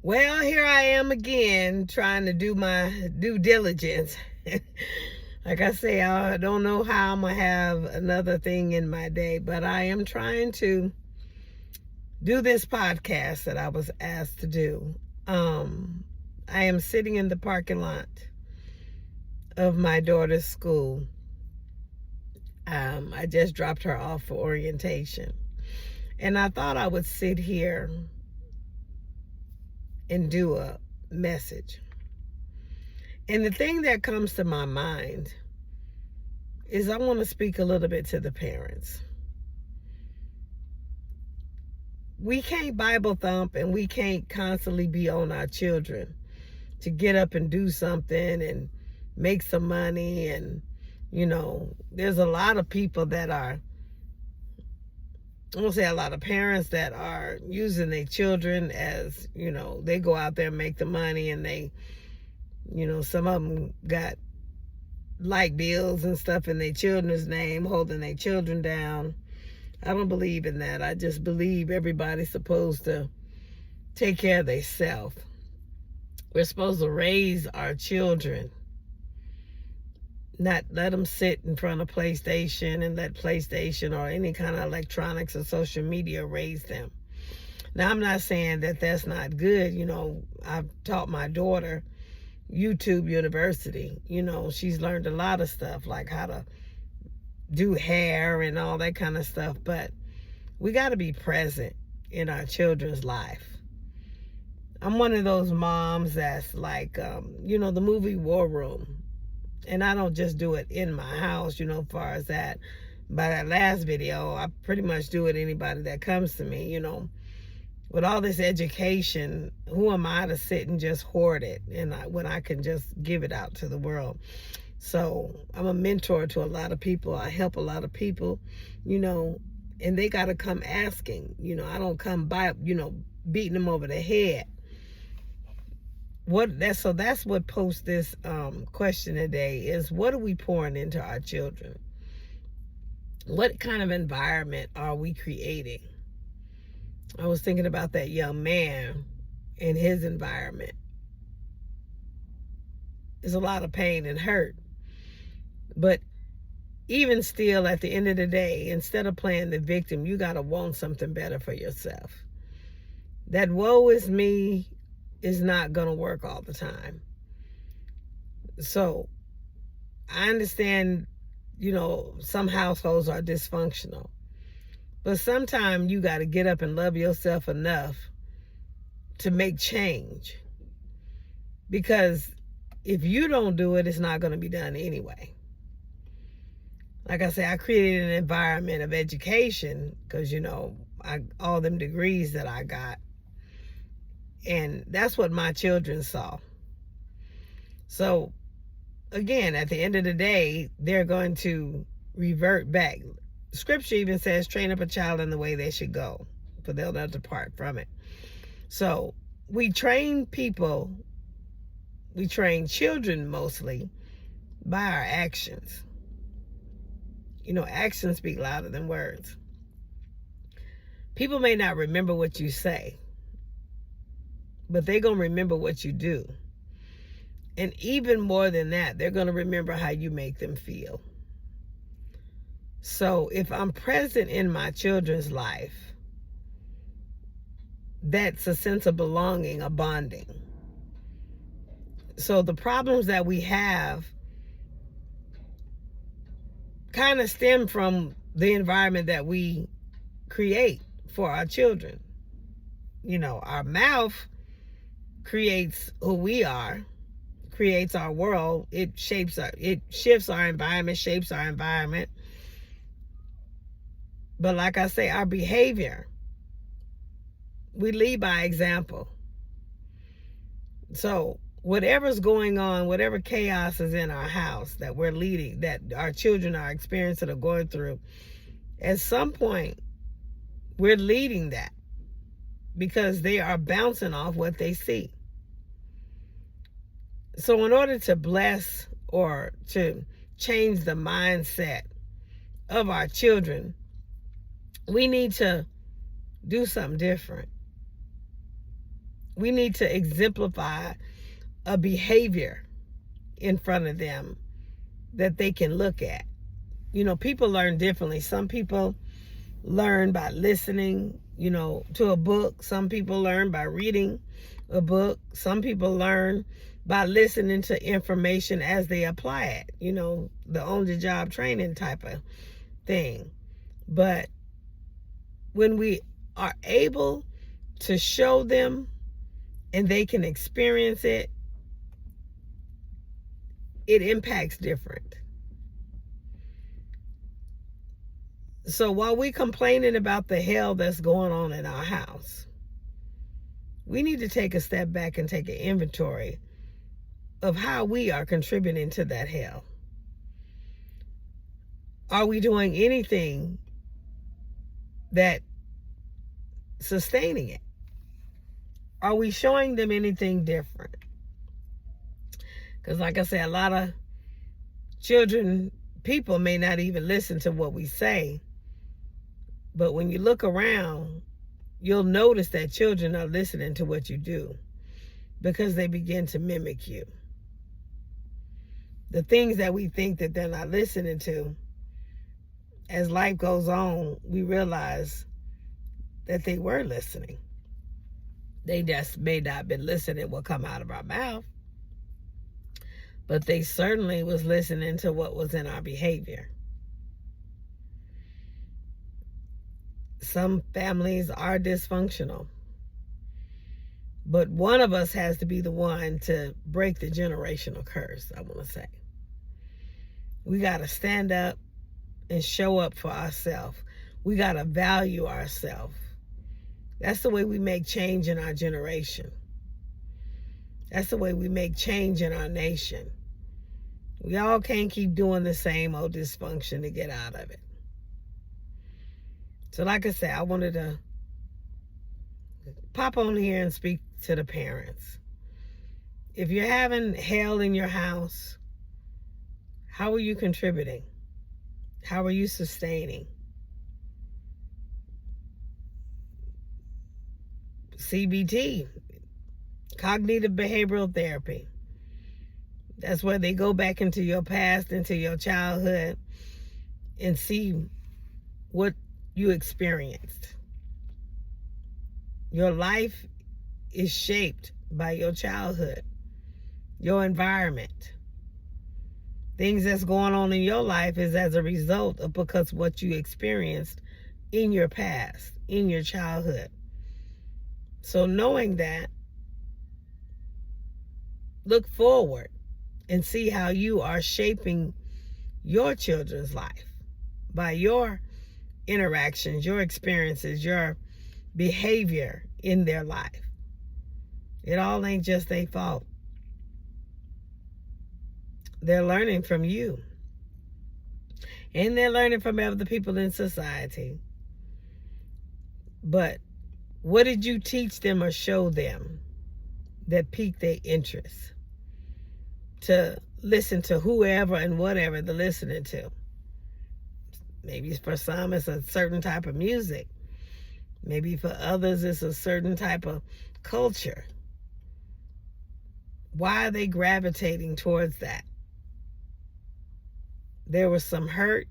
Well, here I am again trying to do my due diligence. Like I say, I don't know how I'm going to have another thing in my day, but I am trying to do this podcast that I was asked to do. I am sitting in the parking lot of my daughter's school. I just dropped her off for orientation. And I thought I would sit here and do a message. And the thing that comes to my mind is I want to speak a little bit to the parents. We can't Bible thump and we can't constantly be on our children to get up and do something and make some money. And, there's a lot of people that are, I won't say a lot of parents that are using their children as, they go out there and make the money, and they, some of them got light bills and stuff in their children's name, holding their children down. I don't believe in that. I just believe everybody's supposed to take care of themselves. We're supposed to raise our children, not let them sit in front of PlayStation and let PlayStation or any kind of electronics or social media raise them. Now, I'm not saying that that's not good. I've taught my daughter YouTube University. She's learned a lot of stuff, like how to do hair and all that kind of stuff. But we got to be present in our children's life. I'm one of those moms that's like, the movie War Room. And I don't just do it in my house, as far as that. By that last video, I pretty much do it anybody that comes to me, With all this education, who am I to sit and just hoard it when I can just give it out to the world? So I'm a mentor to a lot of people. I help a lot of people, and they got to come asking. I don't come by, beating them over the head. That's what posed this question today is, what are we pouring into our children? What kind of environment are we creating? I was thinking about that young man and his environment. There's a lot of pain and hurt. But even still, at the end of the day, instead of playing the victim, you got to want something better for yourself. That woe is me is not going to work all the time. So I understand, some households are dysfunctional. But sometimes you got to get up and love yourself enough to make change. Because if you don't do it, it's not going to be done anyway. Like I say, I created an environment of education because, all them degrees that I got. And that's what my children saw. So, again, at the end of the day, they're going to revert back. Scripture even says, train up a child in the way they should go, for they'll not depart from it. So, we train children mostly by our actions. Actions speak louder than words. People may not remember what you say, but they're going to remember what you do. And even more than that, they're going to remember how you make them feel. So if I'm present in my children's life, that's a sense of belonging, a bonding. So the problems that we have kind of stem from the environment that we create for our children. Our mouth creates who we are, creates our world. It shifts our environment, shapes our environment. But like I say, our behavior, we lead by example. So whatever's going on, whatever chaos is in our house that we're leading, that our children are experiencing or going through, at some point, we're leading that because they are bouncing off what they see. So in order to bless or to change the mindset of our children, we need to do something different. We need to exemplify a behavior in front of them that they can look at. You know, people learn differently. Some people learn by listening, to a book. Some people learn by reading a book. Some people learn by listening to information as they apply it, the on-the-job training type of thing. But when we are able to show them and they can experience it, it impacts different. So while we complaining about the hell that's going on in our house, we need to take a step back and take an inventory of how we are contributing to that hell. Are we doing anything that sustaining it? Are we showing them anything different? Because like I said, a lot of people may not even listen to what we say. But when you look around, you'll notice that children are listening to what you do because they begin to mimic you. The things that we think that they're not listening to, as life goes on, we realize that they were listening. They just may not have been listening what come out of our mouth, but they certainly was listening to what was in our behavior. Some families are dysfunctional, but one of us has to be the one to break the generational curse, I want to say. We got to stand up and show up for ourselves. We got to value ourselves. That's the way we make change in our generation. That's the way we make change in our nation. We all can't keep doing the same old dysfunction to get out of it. So like I said, I wanted to pop on here and speak to the parents. If you're having hell in your house, how are you contributing? How are you sustaining? CBT, cognitive behavioral therapy. That's where they go back into your past, into your childhood, and see what you experienced. Your life is shaped by your childhood, your environment. Things that's going on in your life is as a result of because what you experienced in your past, in your childhood. So knowing that, look forward and see how you are shaping your children's life by your interactions, your experiences, your behavior in their life. It all ain't just their fault. They're learning from you. And they're learning from other people in society. But what did you teach them or show them that piqued their interest to listen to whoever and whatever they're listening to? Maybe for some it's a certain type of music. Maybe for others it's a certain type of culture. Why are they gravitating towards that? There was some hurt,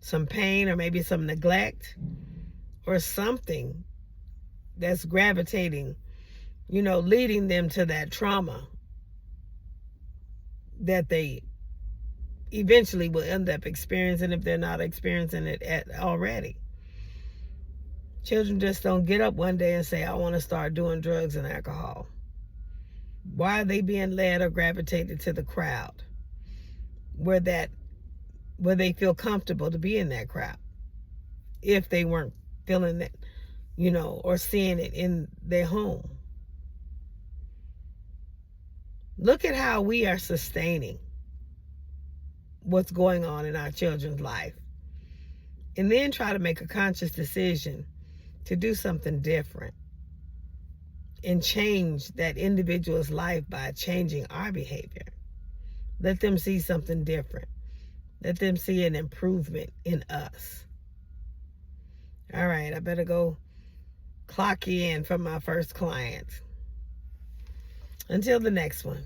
some pain, or maybe some neglect, or something that's gravitating, leading them to that trauma that they eventually will end up experiencing if they're not experiencing it already. Children just don't get up one day and say, I want to start doing drugs and alcohol. Why are they being led or gravitated to the crowd where they feel comfortable to be in that crowd if they weren't feeling it, or seeing it in their home? Look at how we are sustaining what's going on in our children's life, and then try to make a conscious decision to do something different and change that individual's life by changing our behavior. Let them see something different. Let them see an improvement in us. All right, I better go clock in for my first client. Until the next one.